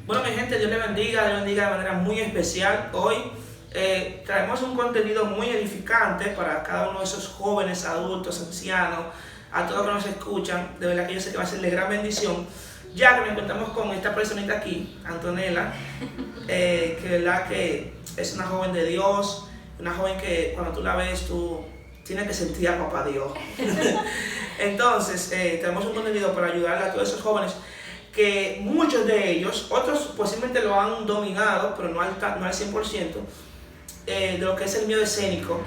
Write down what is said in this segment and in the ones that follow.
Bueno, mi gente, Dios le bendiga de manera muy especial. Hoy traemos un contenido muy edificante para cada uno de esos jóvenes, adultos, ancianos, a todos los que nos escuchan. De verdad que yo sé que va a ser de gran bendición, ya que nos encontramos con esta personita aquí, Antonella, que verdad que es una joven de Dios, una joven que cuando tú la ves, tú tienes que sentir a papá Dios. Entonces, tenemos un contenido para ayudarle a todos esos jóvenes que muchos de ellos, otros posiblemente lo han dominado, pero no al 100%, de lo que es el miedo escénico.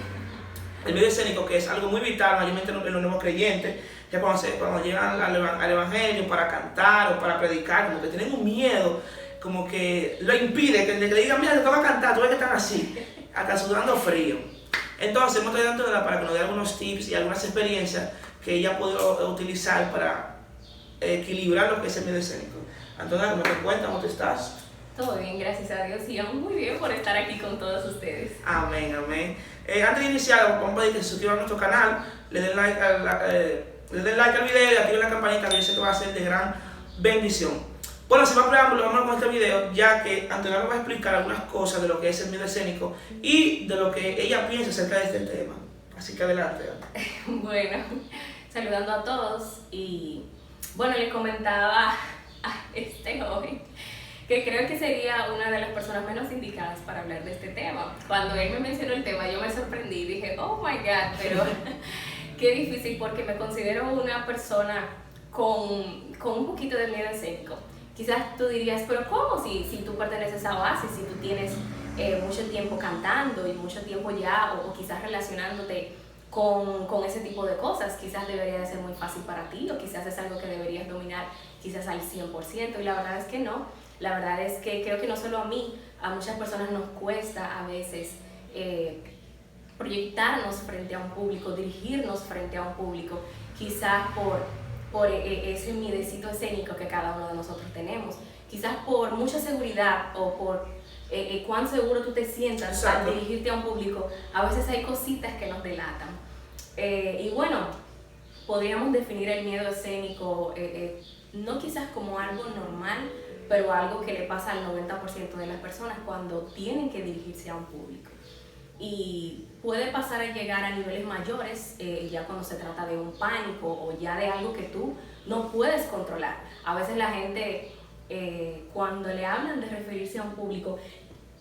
El miedo escénico, que es algo muy vital, mayormente en los nuevos creyentes, ya cuando llegan al evangelio para cantar o para predicar, como que tienen un miedo, como que lo impide, que le digan, mira, te toca cantar, tú ves que están así, hasta sudando frío. Entonces, hemos traído a Antonella para que nos dé algunos tips y algunas experiencias que ella ha podido utilizar para equilibrar lo que es el miedo escénico. Antonella, ¿cómo te cuentas? ¿Cómo te estás? Todo bien, gracias a Dios, y muy bien por estar aquí con todos ustedes. Amén, amén. Antes de iniciar, vamos a pedir que se suscriban a nuestro canal, le den like al video y activen la campanita, que yo sé que va a ser de gran bendición. Bueno, sin más preámbulo, vamos con este video, ya que Antonella nos va a explicar algunas cosas de lo que es el miedo escénico y de lo que ella piensa acerca de este tema. Así que adelante. Bueno, saludando a todos, y bueno, les comentaba a este joven que creo que sería una de las personas menos indicadas para hablar de este tema. Cuando él me mencionó el tema, yo me sorprendí y dije, oh my God, pero qué difícil, porque me considero una persona con un poquito de miedo escénico. Quizás tú dirías, pero ¿cómo? Si tú perteneces a Oasis, si tú tienes mucho tiempo cantando y mucho tiempo ya, o quizás relacionándote con ese tipo de cosas, quizás debería de ser muy fácil para ti, o quizás es algo que deberías dominar quizás al 100%, y la verdad es que no. La verdad es que creo que no solo a mí, a muchas personas nos cuesta a veces proyectarnos frente a un público, dirigirnos frente a un público, quizás por ese miedecito escénico que cada uno de nosotros tenemos, quizás por mucha seguridad o por cuán seguro tú te sientas al dirigirte a un público. A veces hay cositas que nos delatan. Y bueno, podríamos definir el miedo escénico no quizás como algo normal, pero algo que le pasa al 90% de las personas cuando tienen que dirigirse a un público. Y puede pasar a llegar a niveles mayores, ya cuando se trata de un pánico o ya de algo que tú no puedes controlar. A veces la gente, cuando le hablan de referirse a un público,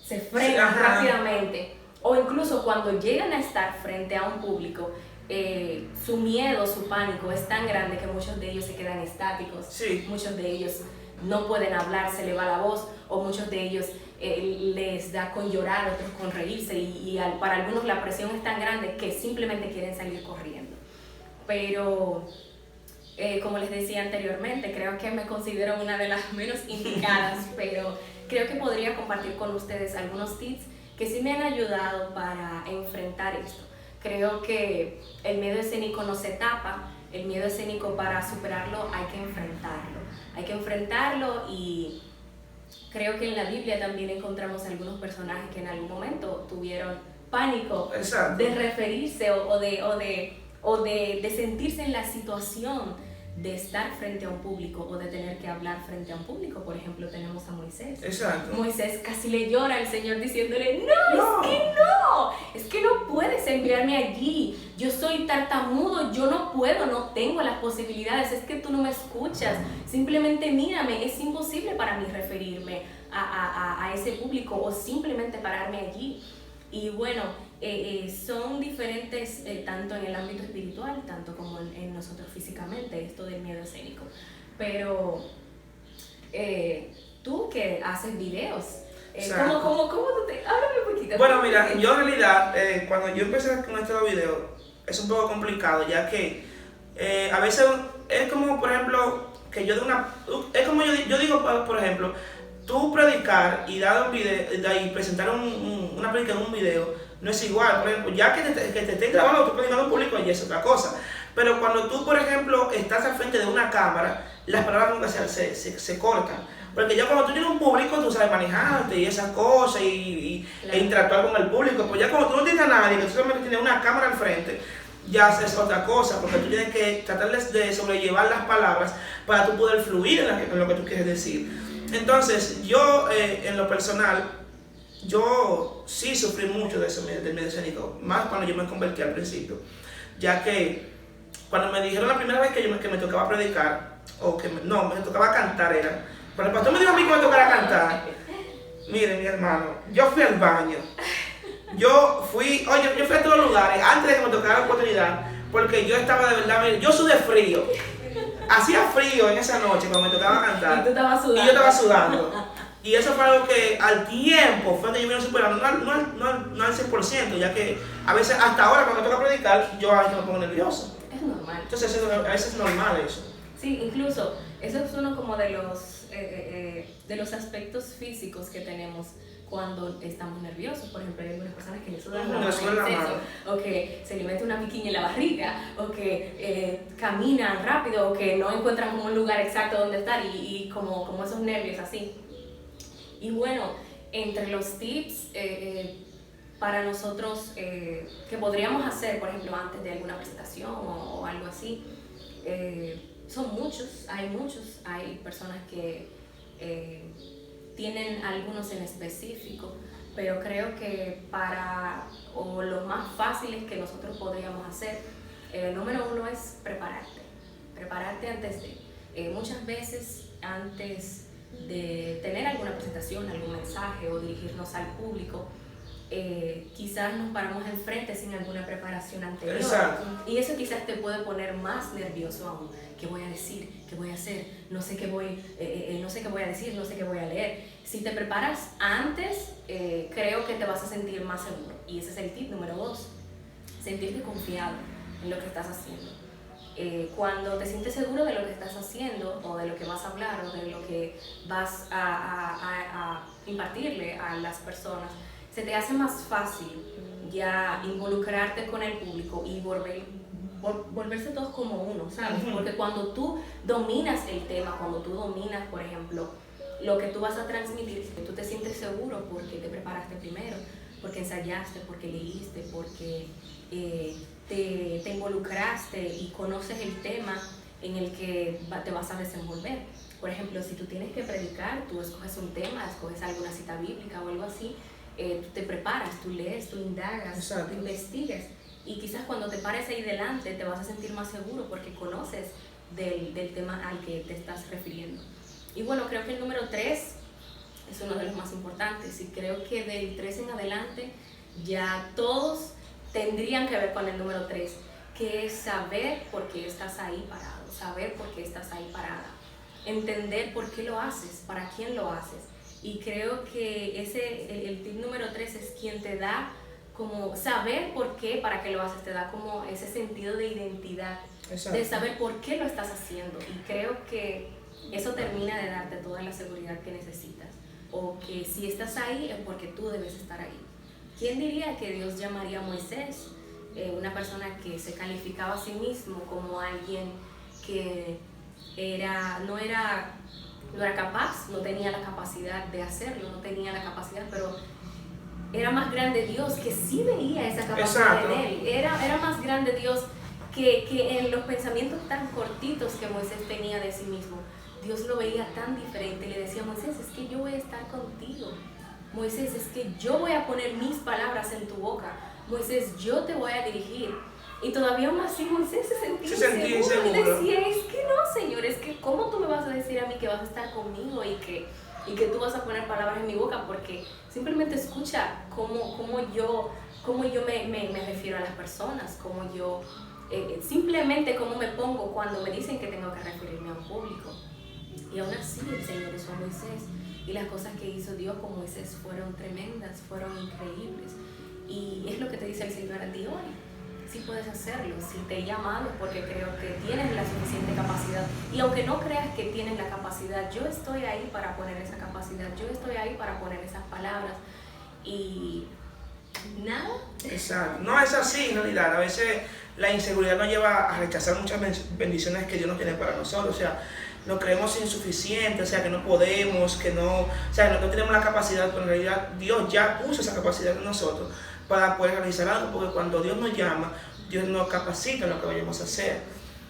se frenan rápidamente. O incluso cuando llegan a estar frente a un público, su miedo, su pánico es tan grande que muchos de ellos se quedan estáticos. Sí. Muchos de ellos no pueden hablar, se les va la voz, o muchos de ellos les da con llorar, otros con reírse, y para algunos la presión es tan grande que simplemente quieren salir corriendo. Pero como les decía anteriormente, creo que me considero una de las menos indicadas, pero creo que podría compartir con ustedes algunos tips que sí me han ayudado para enfrentar esto. Creo que el miedo escénico no se tapa, el miedo escénico, para superarlo hay que enfrentarlo. Hay que enfrentarlo, y creo que en la Biblia también encontramos algunos personajes que en algún momento tuvieron pánico. Exacto. De referirse o de sentirse en la situación de estar frente a un público o de tener que hablar frente a un público. Por ejemplo, tenemos a Moisés. Exacto. Moisés casi le llora al Señor diciéndole, no, es que no puedes enviarme allí, yo soy tartamudo, yo no puedo, no tengo las posibilidades, es que tú no me escuchas, simplemente mírame, es imposible para mí referirme a ese público o simplemente pararme allí. Y bueno, son diferentes tanto en el ámbito espiritual, tanto como en nosotros físicamente, esto del miedo escénico. Pero tú que haces videos, ¿cómo tú te...? Háblame un poquito. Bueno, mira, yo en realidad, cuando yo empecé con estos videos, es un poco complicado, ya que a veces es como, por ejemplo, que yo de una... Es como yo digo, por ejemplo, tú predicar y dar un video y presentar una predica en un video no es igual. Por ejemplo, ya que te estén grabando, tú predicando en público, y es otra cosa. Pero cuando tú, por ejemplo, estás al frente de una cámara, las palabras nunca se cortan. Porque ya cuando tú tienes un público, tú sabes manejarte y esas cosas e interactuar con el público. Pues ya cuando tú no tienes a nadie, que tú solamente tienes una cámara al frente, ya es otra cosa, porque tú tienes que tratar de sobrellevar las palabras para tú poder fluir en lo que tú quieres decir. Entonces, yo en lo personal, yo sí sufrí mucho de eso, del medio escénico, más cuando yo me convertí al principio, ya que cuando me dijeron la primera vez que me tocaba predicar, o que no, me tocaba cantar era, cuando el pastor me dijo a mí que me tocara cantar, miren mi hermano, yo fui al baño, yo fui a todos los lugares antes de que me tocara la oportunidad, porque yo estaba de verdad, yo sudé frío, hacía frío en esa noche cuando me tocaba cantar, Y tú estabas sudando. y yo estaba sudando. Y eso fue algo que al tiempo fue que yo vine superando, no al 100%, ya que a veces, hasta ahora cuando me toca predicar, yo a veces me pongo nervioso. Es normal. Entonces a veces es normal eso. Sí, incluso eso es uno como de los aspectos físicos que tenemos cuando estamos nerviosos. Por ejemplo, hay algunas personas que le sudan la mano, o que se le mete una piquiña en la barriga, o que caminan rápido, o que no encuentran como un lugar exacto donde estar y como esos nervios así. Y bueno, entre los tips para nosotros que podríamos hacer, por ejemplo, antes de alguna presentación o algo así, son muchos, hay personas que tienen algunos en específico, pero creo que o los más fáciles que nosotros podríamos hacer, número uno es prepararte antes de, muchas veces antes de tener alguna presentación, algún mensaje o dirigirnos al público, quizás nos paramos enfrente sin alguna preparación anterior. Exacto. Y eso quizás te puede poner más nervioso aún. ¿Qué voy a decir? ¿Qué voy a hacer? No sé qué voy a decir, no sé qué voy a leer. Si te preparas antes, creo que te vas a sentir más seguro. Y ese es el tip número 2. Sentirte confiado en lo que estás haciendo. Cuando te sientes seguro de lo que estás haciendo o de lo que vas a hablar o de lo que vas a impartirle a las personas, se te hace más fácil ya involucrarte con el público y volverse todos como uno, ¿sabes? Porque cuando tú dominas el tema, cuando tú dominas, por ejemplo, lo que tú vas a transmitir, tú te sientes seguro porque te preparaste primero, porque ensayaste, porque leíste, porque te involucraste y conoces el tema en el que te vas a desenvolver. Por ejemplo, si tú tienes que predicar, tú escoges un tema, escoges alguna cita bíblica o algo así, tú te preparas, tú lees, tú indagas, Exacto. tú investigas, y quizás cuando te pares ahí delante te vas a sentir más seguro porque conoces del tema al que te estás refiriendo. Y bueno, creo que el número 3 es uno de los más importantes, y creo que del 3 en adelante ya todos tendrían que ver con el número 3, que es saber por qué estás ahí parado, saber por qué estás ahí parada, entender por qué lo haces, para quién lo haces. Y creo que el tip número 3 es quien te da como saber por qué, para qué lo haces, te da como ese sentido de identidad. Exacto. De saber por qué lo estás haciendo, y creo que eso termina de darte toda la seguridad que necesitas, o que si estás ahí es porque tú debes estar ahí. ¿Quién diría que Dios llamaría a Moisés, una persona que se calificaba a sí mismo como alguien que no era capaz, no tenía la capacidad de hacerlo, no tenía la capacidad, pero era más grande Dios que sí veía esa capacidad? Exacto. En él? Era más grande Dios que en los pensamientos tan cortitos que Moisés tenía de sí mismo. Dios lo veía tan diferente, le decía: Moisés, es que yo voy a estar contigo. Moisés, es que yo voy a poner mis palabras en tu boca. Moisés, yo te voy a dirigir. Y todavía aún así Moisés se sentía inseguro. Y decía: es que no, Señor, es que ¿cómo tú me vas a decir a mí que vas a estar conmigo y que tú vas a poner palabras en mi boca? Porque simplemente escucha cómo yo me refiero a las personas, cómo yo, simplemente cómo me pongo cuando me dicen que tengo que referirme a un público. Y aún así el Señor usó a Moisés, y las cosas que hizo Dios con Moisés fueron tremendas, fueron increíbles. Y es lo que te dice el Señor a ti hoy: sí puedes hacerlo, si te he llamado porque creo que tienes la suficiente capacidad, y aunque no creas que tienes la capacidad, yo estoy ahí para poner esa capacidad, yo estoy ahí para poner esas palabras. Y nada. Exacto, no es así en realidad. A veces la inseguridad nos lleva a rechazar muchas bendiciones que Dios nos tiene para nosotros. O sea, nos creemos insuficientes, o sea, que no podemos, que no, o sea, no tenemos la capacidad, pero en realidad Dios ya puso esa capacidad en nosotros para poder realizar algo, porque cuando Dios nos llama, Dios nos capacita en lo que vayamos a hacer.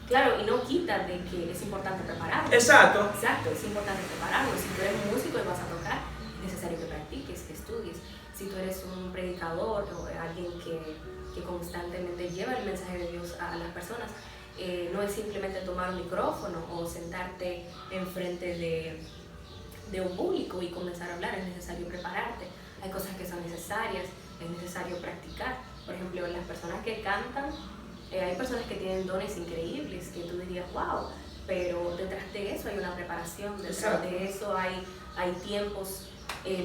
Claro, y no quita de que es importante prepararnos. Exacto. Exacto, es importante prepararnos. Si tú eres un músico y vas a tocar, es necesario que practiques, que estudies. Si tú eres un predicador o alguien que constantemente lleva el mensaje de Dios a las personas, no es simplemente tomar un micrófono o sentarte enfrente de un público y comenzar a hablar, es necesario prepararte. Hay cosas que son necesarias, es necesario practicar. Por ejemplo, las personas que cantan, hay personas que tienen dones increíbles que tú dirías, wow, pero detrás de eso hay una preparación, detrás de eso hay tiempos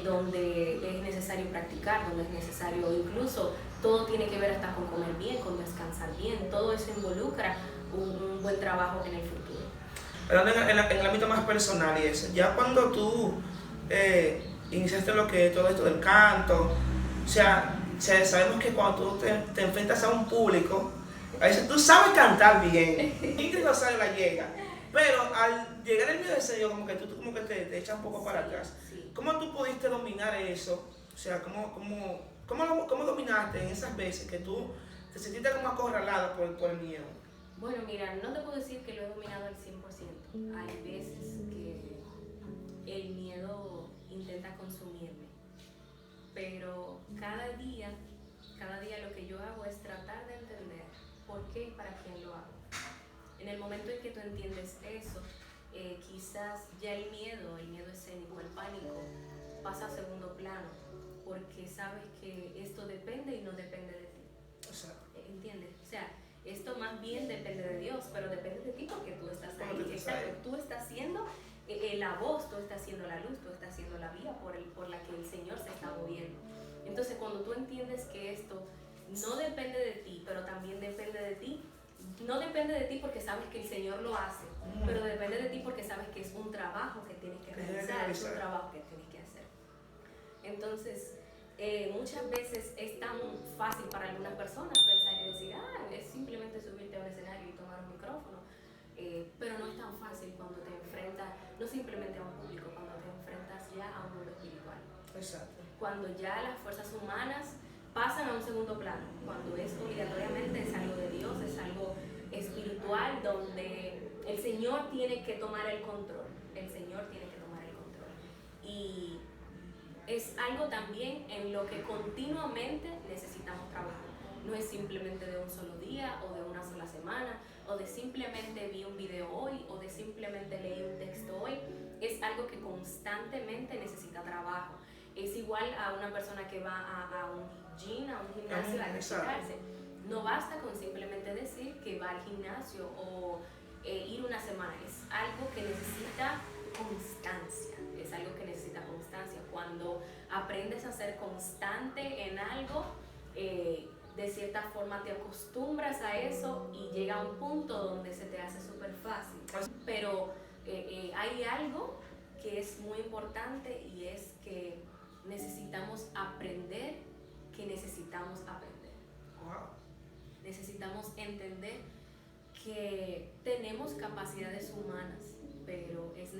donde es necesario practicar, donde es necesario, incluso todo tiene que ver hasta con comer bien, con descansar bien, todo eso involucra un buen trabajo en el futuro. Hablando en el ámbito más personal y eso, ya cuando tú iniciaste lo que es todo esto del canto, o sea, sabemos que cuando tú te enfrentas a un público, a veces tú sabes cantar bien, Ingrid Rosario la llega, pero al llegar el medio de escenario como que tú como que te echas un poco para atrás. Sí. ¿Cómo tú pudiste dominar eso? O sea, ¿cómo dominaste en esas veces que tú te sentiste como acorralada por el miedo? Bueno, mira, no te puedo decir que lo he dominado al 100%. Hay veces que el miedo intenta consumirme, pero cada día lo que yo hago es tratar de entender por qué y para quién lo hago. En el momento en que tú entiendes eso, quizás ya el miedo escénico, el pánico, pasa a segundo plano, porque sabes que esto depende y no depende de ti. ¿Entiendes? O sea, esto más bien depende de Dios, pero depende de ti porque tú estás ahí. Exacto, tú estás siendo la voz, tú estás siendo la luz, tú estás siendo la vía por la que el Señor se está moviendo. Entonces, cuando tú entiendes que esto no depende de ti, pero también depende de ti, no depende de ti porque sabes que el Señor lo hace, pero depende de ti porque sabes que es un trabajo que tienes que realizar, es un trabajo que tienes que hacer. Entonces, muchas veces es tan fácil para algunas personas pensar y decir, es simplemente subirte a un escenario y tomar un micrófono, pero no es tan fácil cuando te enfrentas, no simplemente a un público, cuando te enfrentas ya a un mundo espiritual. Exacto. Cuando ya las fuerzas humanas pasan a un segundo plano, cuando es obligatoriamente es algo de Dios, es algo espiritual, donde el Señor tiene que tomar el control, y es algo también en lo que continuamente necesitamos trabajar. No es simplemente de un solo día o de una sola semana o de simplemente vi un video hoy o de simplemente leí un texto hoy. Es algo que constantemente necesita trabajo. Es igual a una persona que va a un gym, a un gimnasio a ejercitarse. No basta con simplemente decir que va al gimnasio o ir una semana. Es algo que necesita constancia. Es algo que necesita constancia. Cuando aprendes a ser constante en algo, de cierta forma te acostumbras a eso y llega a un punto donde se te hace súper fácil. Pero hay algo que es muy importante y es que necesitamos aprender que necesitamos aprender. Wow. Necesitamos entender que tenemos capacidades humanas, pero es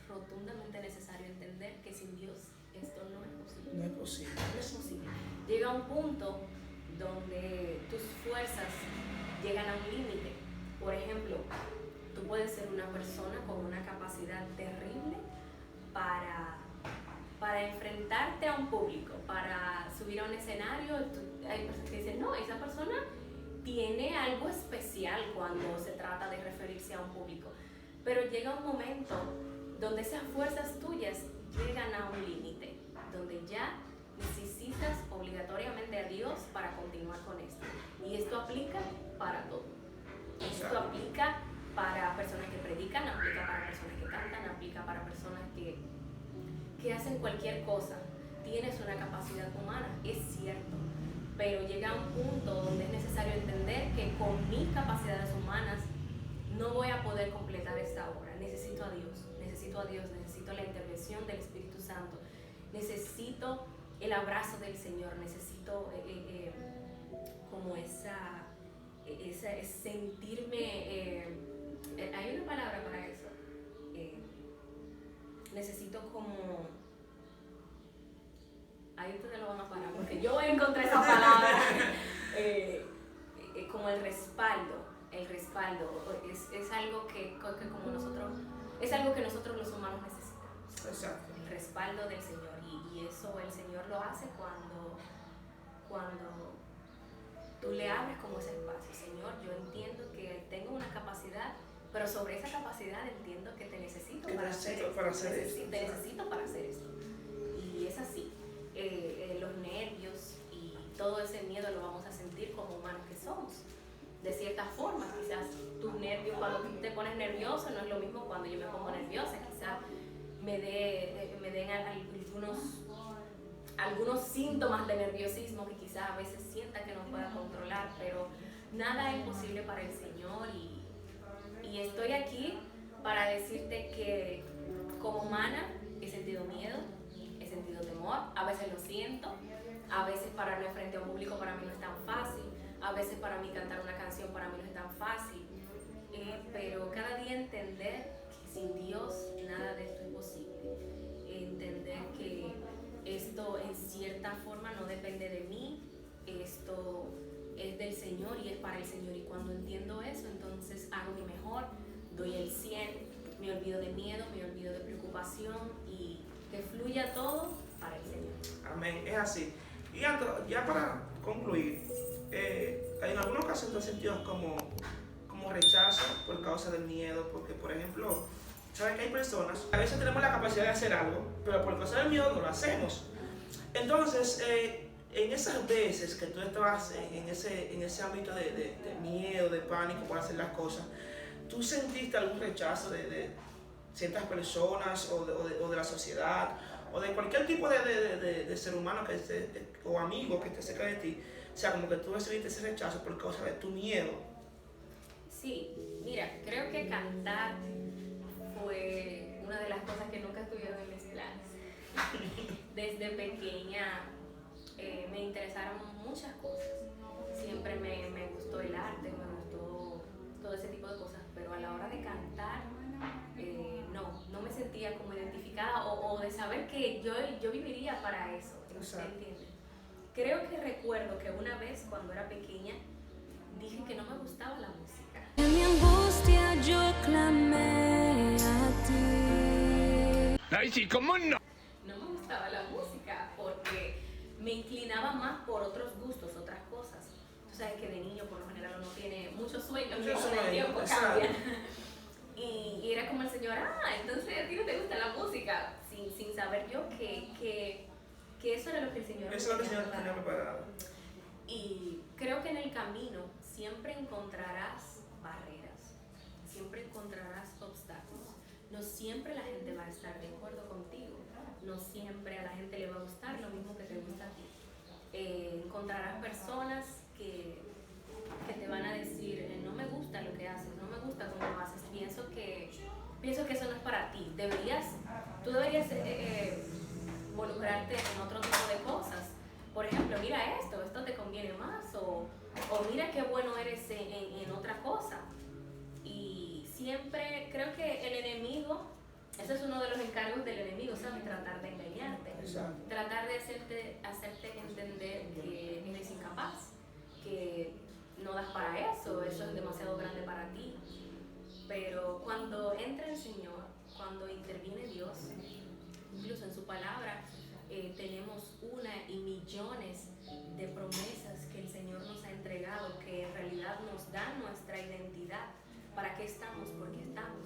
rotundamente necesario entender que sin Dios esto no es posible. No es posible. No es posible. Llega un punto donde tus fuerzas llegan a un límite. Por ejemplo, tú puedes ser una persona con una capacidad terrible para enfrentarte a un público, para subir a un escenario. Hay personas que dicen, no, esa persona tiene algo especial cuando se trata de referirse a un público. Pero llega un momento donde esas fuerzas tuyas llegan a un límite, donde ya necesitas obligatoriamente a Dios para continuar con esto. Y esto aplica para todo. Esto aplica para personas que predican, aplica para personas que cantan, aplica para personas que hacen cualquier cosa. Tienes una capacidad humana, es cierto, pero llega un punto donde es necesario entender que con mis capacidades humanas no voy a poder completar esta obra. Necesito a Dios, necesito la intervención del Espíritu Santo, necesito el abrazo del Señor, necesito como esa sentirme, hay una palabra para eso, necesito como, ahí ustedes lo van a parar porque yo voy a encontrar esa palabra, como el respaldo es algo que como nosotros, es algo que nosotros los humanos necesitamos. Exacto. El respaldo del Señor, y eso el Señor lo hace cuando tú le abres como ese espacio. Señor, yo entiendo que tengo una capacidad, pero sobre esa capacidad entiendo que te necesito para hacer esto. Te necesito para hacer esto. Y es así. Los nervios y todo ese miedo lo vamos a sentir como humanos que somos. De cierta forma, quizás tus nervios, cuando tú te pones nervioso, no es lo mismo cuando yo me pongo nerviosa. Quizás me den algunos síntomas de nerviosismo que quizás a veces sienta que no pueda controlar, pero nada es imposible para el Señor, y estoy aquí para decirte que como humana he sentido miedo, he sentido temor, a veces lo siento, a veces pararme frente a un público para mí no es tan fácil, a veces para mí cantar una canción para mí no es tan fácil, pero cada día entender que sin Dios nada de esto es posible, entender que esto en cierta forma no depende de mí, esto es del Señor y es para el Señor, y cuando entiendo eso, entonces hago mi mejor, doy el 100, me olvido de miedo, me olvido de preocupación, y que fluya todo para el Señor. Amén, es así. Y ya para concluir, en algunos casos te has sentido como rechazo por causa del miedo, porque por ejemplo, sabes que hay personas, a veces tenemos la capacidad de hacer algo, pero por causa del miedo no lo hacemos. Entonces, en esas veces que tú estabas en ese ámbito de miedo, de pánico por hacer las cosas, ¿tú sentiste algún rechazo de ciertas personas o de la sociedad o de cualquier tipo de ser humano o amigo que esté cerca de ti? O sea, como que tú recibiste ese rechazo por causa de tu miedo. Sí, mira, creo que cantar fue una de las cosas que nunca estuvieron en mis planes. Desde pequeña me interesaron muchas cosas. Siempre me gustó el arte, me gustó todo ese tipo de cosas, pero a la hora de cantar no me sentía como identificada o de saber que yo viviría para eso. ¿Entiendes? Creo que recuerdo que una vez cuando era pequeña dije que no me gustaba la música. En mi angustia yo clamé a ti. Ay, sí, ¿cómo no? No me gustaba la música porque me inclinaba más por otros gustos, otras cosas. Tú sabes que de niño por lo general uno tiene muchos sueños que con el tiempo cambian. Y era como el Señor, entonces a ti no te gusta la música, sin saber yo que eso era lo que el Señor tenía preparado. Y creo que en el camino siempre encontrarás barreras, siempre encontrarás obstáculos. No siempre la gente va a estar de acuerdo contigo, no siempre a la gente le va a gustar lo mismo que te gusta a ti. Encontrarás personas que te van a decir, no me gusta lo que haces, no me gusta cómo lo haces, pienso que eso no es para ti, tú deberías involucrarte en otro tipo de cosas. Por ejemplo, mira esto te conviene más, o mira qué bueno eres en otra cosa. Y siempre creo que el enemigo, ese es uno de los encargos del enemigo, ¿sabes? Tratar de engañarte. Exacto. Tratar de hacerte entender que eres incapaz, que no das para eso es demasiado grande para ti. Pero cuando entra el Señor, cuando interviene Dios, incluso en su palabra, tenemos una y millones de promesas que el Señor nos ha entregado, que en realidad nos dan nuestra identidad. ¿Para qué estamos? ¿Por qué estamos?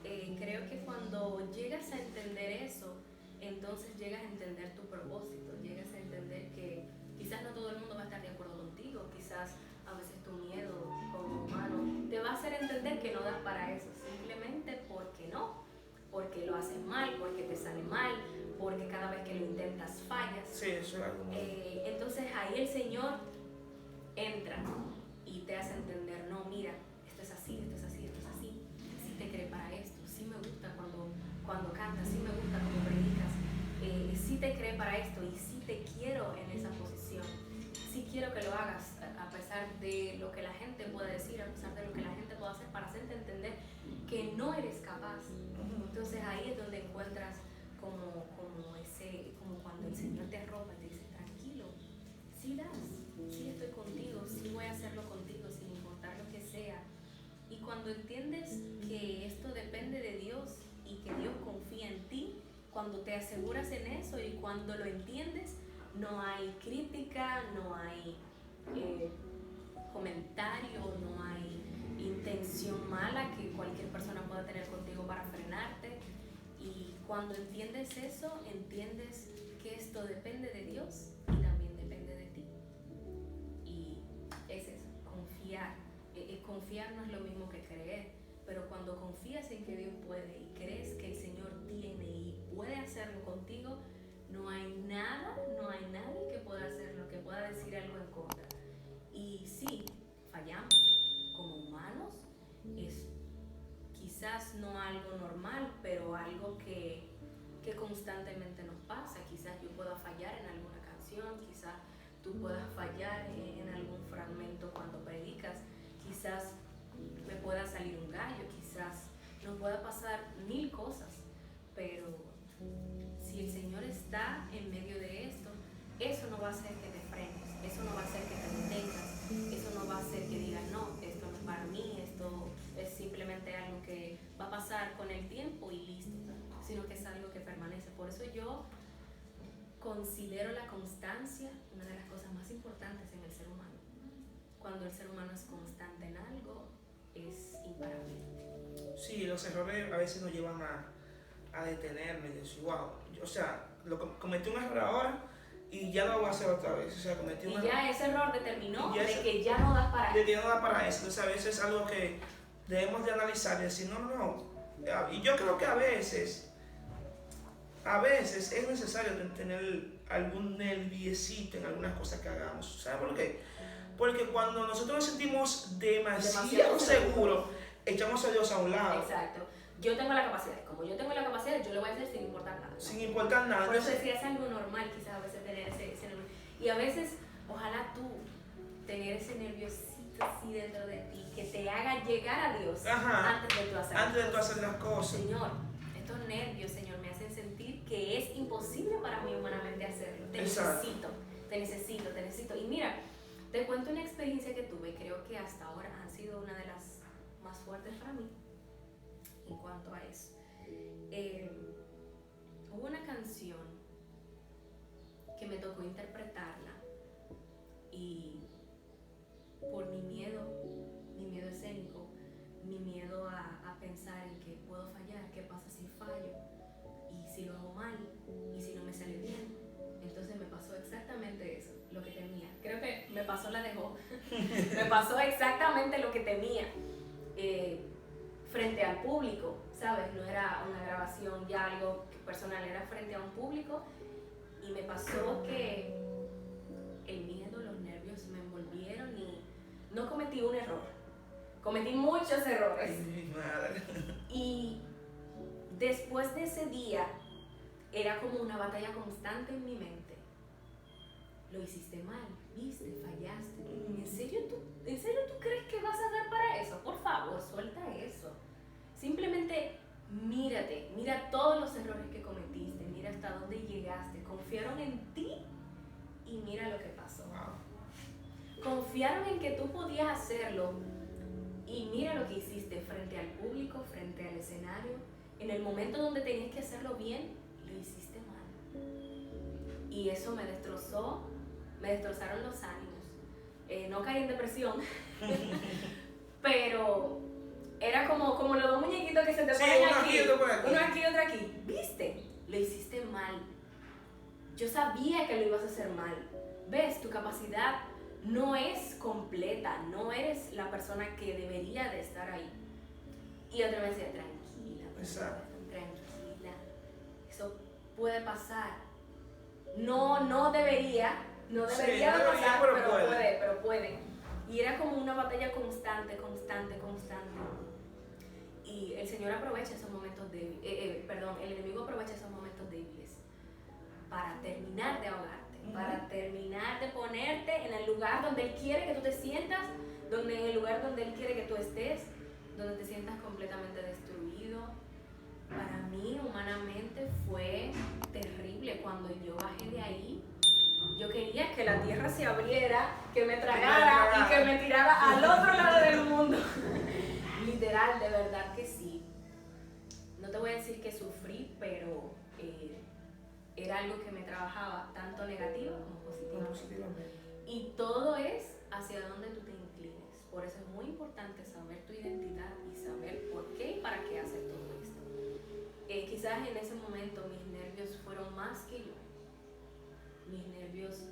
Creo que cuando llegas a entender eso, entonces llegas a entender tu propósito, llegas a entender que quizás no todo el mundo va a estar de acuerdo contigo, quizás a veces tu miedo como humano te va a hacer entender que no das para eso, simplemente porque no, porque lo haces mal, porque te sale mal, porque cada vez que lo intentas fallas. Sí, eso es algo muy... Entonces ahí el Señor entra y te hace entender, no, mira, esto es así, esto es así, esto es así, sí te cree para esto, sí me gusta cuando cantas, sí me gusta cuando predicas, sí te cree para esto y sí te quiero en esa posición, sí quiero que lo hagas a pesar de lo que la gente pueda decir, a pesar de lo que la gente pueda hacer, para hacerte entender que no eres capaz. Entonces ahí es donde encuentras como cuando el Señor te arropa y te dice, tranquilo, sí das, sí estoy contigo, sí voy a hacerlo contigo, cuando entiendes que esto depende de Dios y que Dios confía en ti, cuando te aseguras en eso y cuando lo entiendes, no hay crítica, no hay comentario, no hay intención mala que cualquier persona pueda tener contigo para frenarte. Y cuando entiendes eso, entiendes que esto depende de Dios y también depende de ti. Y es eso, confiar. Confiar no es lo mismo que creer, pero cuando confías en que Dios puede y crees que el Señor tiene y puede hacerlo contigo, no hay nadie que pueda hacerlo, que pueda decir algo en contra. Y sí, fallamos como humanos, es quizás no algo normal, pero algo que constantemente nos pasa. Quizás yo pueda fallar en alguna canción, quizás tú puedas fallar en algún fragmento cuando predicas, quizás me pueda salir un gallo, quizás nos pueda pasar 1000 cosas, pero si el Señor está en medio de esto, eso no va a hacer que te frenes, eso no va a hacer que te detengas, eso no va a hacer que digas, no, esto no es para mí, esto es simplemente algo que va a pasar con el tiempo y listo, sino que es algo que permanece. Por eso yo considero la constancia una de las cosas más importantes en el ser humano. Cuando el ser humano es constante en algo, es imparable. Sí, los errores a veces nos llevan a detenerme y decir, wow, cometí un error ahora y ya lo voy a hacer otra vez. O sea, cometí un error. Y ya ese error determinó Y ya de que ya no das para de eso. que no da para eso. Entonces a veces es algo que debemos de analizar y decir, no. Y yo creo que a veces es necesario tener algún nerviecito en algunas cosas que hagamos. ¿Sabes por qué? Porque cuando nosotros nos sentimos demasiado seguros, echamos a Dios a un lado. Exacto. Yo tengo la capacidad. Como yo tengo la capacidad, yo lo voy a hacer sin importar nada. Sin importar nada. Por eso decía, es algo normal quizás a veces tener ese nervio. Y a veces, ojalá tú tener ese nerviosito así dentro de ti, que te haga llegar a Dios antes de tú hacer las cosas. Señor, estos nervios, Señor, me hacen sentir que es imposible para mí humanamente hacerlo. Te necesito. Y mira, te cuento una experiencia que tuve, creo que hasta ahora ha sido una de las más fuertes para mí en cuanto a eso. Hubo una canción que me tocó interpretarla y por mi miedo escénico, mi miedo a pensar en que puedo fallar, qué pasa si fallo, y si lo hago mal, y si no me sale bien. Entonces me pasó exactamente eso, lo que temía. Creo que me pasó la dejó. Me pasó exactamente lo que temía. Frente al público, ¿sabes? No era una grabación ya algo personal, era frente a un público, y me pasó que el miedo, los nervios me envolvieron y no cometí un error, cometí muchos errores. Ay, madre. Y después de ese día era como una batalla constante en mi mente. Lo hiciste mal, viste, fallaste. ¿En serio tú crees que vas a dar para eso? Por favor, suelta eso. Simplemente mírate, mira todos los errores que cometiste, mira hasta dónde llegaste. Confiaron en ti y mira lo que pasó. Confiaron en que tú podías hacerlo y mira lo que hiciste frente al público, frente al escenario. En el momento donde tenías que hacerlo bien, lo hiciste mal. Y eso me destrozaron los ánimos. No caí en depresión, pero era como los dos muñequitos que se te ponen aquí, uno aquí y otro aquí. ¿Viste? Lo hiciste mal. Yo sabía que lo ibas a hacer mal. ¿Ves? Tu capacidad no es completa, no eres la persona que debería de estar ahí. Y otra vez decía, tranquila, eso puede pasar. No debería de pasar, pero puede. Y era como una batalla constante. Y el Señor aprovecha esos momentos débiles, el enemigo aprovecha esos momentos débiles para terminar de ahogarte, para terminar de ponerte en el lugar donde Él quiere que tú te sientas, en el lugar donde Él quiere que tú estés, donde te sientas completamente destruido. Para mí, humanamente, fue terrible cuando yo bajé de ahí. Yo quería que la tierra se abriera, que me tragara y que me tirara al otro lado del mundo. verdad que sí. No te voy a decir que sufrí, pero era algo que me trabajaba tanto negativa como positivamente. Positivamente. Y todo es hacia dónde tú te inclines. Por eso es muy importante saber tu identidad y saber por qué y para qué hacer todo esto. Quizás en ese momento mis nervios fueron más que yo. Mis nervios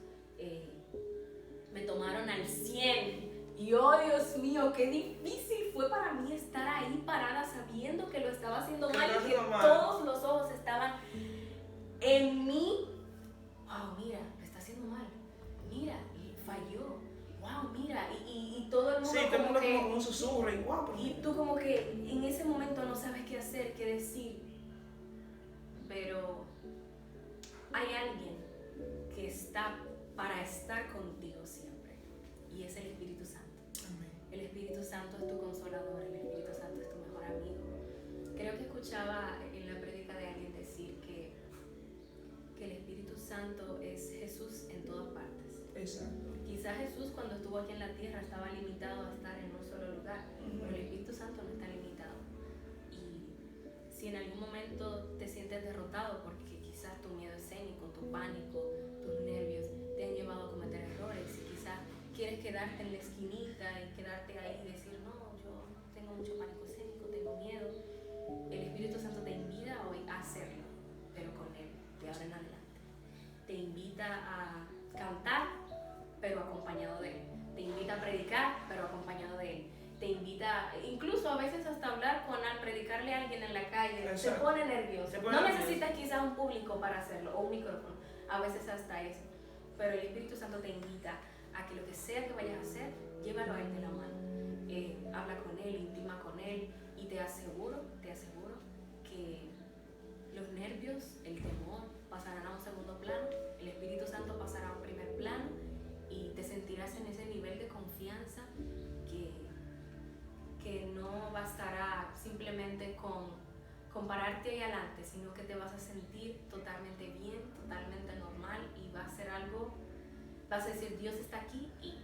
me tomaron al 100. Y oh Dios mío, qué difícil fue para mí estar ahí parada sabiendo que lo estaba haciendo mal y que todos los ojos estaban en mí. Wow, mira, lo está haciendo mal. Mira, y falló. Wow, mira, y todo el mundo Sí, todo el mundo que, como un susurro y guau. y tú como que en ese momento no sabes qué hacer, qué decir. Pero hay alguien que está para estar contigo siempre. Y es el Espíritu Santo. Amén. El Espíritu Santo es tu consolador, el Espíritu Santo es tu mejor amigo. Creo que escuchaba en la prédica de alguien decir que el Espíritu Santo es Jesús en todas partes. Exacto. Quizás Jesús cuando estuvo aquí en la tierra estaba limitado a estar en un solo lugar, pero el Espíritu Santo no está limitado. Y si en algún momento te sientes derrotado porque quizás tu miedo escénico, tu pánico, tus nervios te han llevado a cometer errores y quizás quieres quedarte en la esquinita y quedarte ahí y decir, no, yo tengo mucho pánico escénico, tengo miedo, el Espíritu Santo te invita hoy a hacerlo, pero con Él, de ahora en adelante. Te invita a cantar, pero acompañado de Él. Te invita a predicar, pero acompañado de Él. Te invita, incluso a veces hasta hablar al predicarle a alguien en la calle, Exacto. se pone nervioso. Se pone No nervioso. necesitas quizás un público para hacerlo, o un micrófono, a veces hasta eso. Pero el Espíritu Santo te invita a que lo que sea que vayas a hacer, llévalo a Él de la mano. Habla con Él, intima con Él, y te aseguro que los nervios, el temor pasarán a un segundo plano, el Espíritu Santo pasará a un primer plano y te sentirás en ese nivel de confianza que no bastará simplemente con pararte ahí adelante, sino que te vas a sentir totalmente bien, totalmente normal y va a ser algo, vas a decir, Dios está aquí y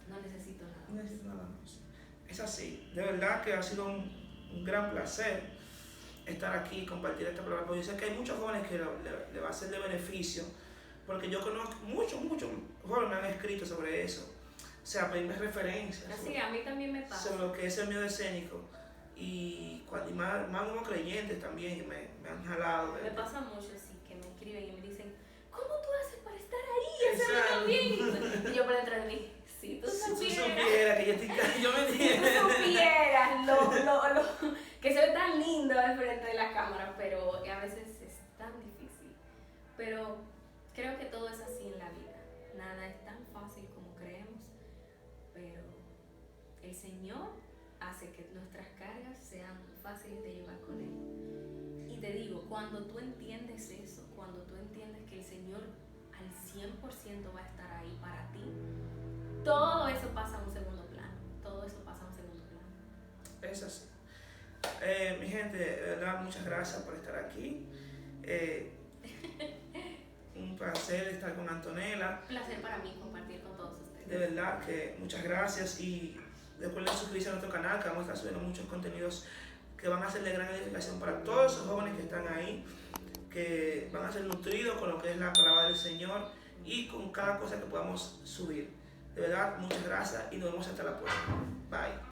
no necesito nada. No necesito nada más. Es así. De verdad que ha sido un gran placer estar aquí y compartir esta palabra. Porque yo sé que hay muchos jóvenes que le va a ser de beneficio. Porque yo conozco muchos jóvenes me han escrito sobre eso. O sea, pedirme referencias. Así, a mí también me pasa. Sobre lo que es el miedo escénico. Y más unos creyentes también que me han jalado. Me pasa mucho así, que me escriben y me dicen, ¿cómo tú haces para estar ahí? Eso está bien. Y yo por dentro de mí, si tú Si tú supieras, supieras que yo me si entiendo. tú supieras lo que se ve tan lindo al frente de la cámara, pero a veces es tan difícil. Pero creo que todo es así en la vida. Nada es tan fácil como creemos, pero el Señor hace que nuestras cargas sean fáciles de llevar con Él. Y te digo, cuando tú entiendes eso, cuando tú entiendes que el Señor al 100% va a estar ahí para ti, todo eso pasa a un segundo plano. Todo eso pasa a un segundo plano. Es así. Mi gente, de verdad, muchas gracias por estar aquí. Un placer estar con Antonella. Un placer para mí compartir con todos ustedes. De verdad que muchas gracias y recuerden suscribirse a nuestro canal que vamos a estar subiendo muchos contenidos que van a ser de gran edificación para todos esos jóvenes que están ahí, que van a ser nutridos con lo que es la palabra del Señor y con cada cosa que podamos subir. De verdad, muchas gracias y nos vemos hasta la próxima. Bye.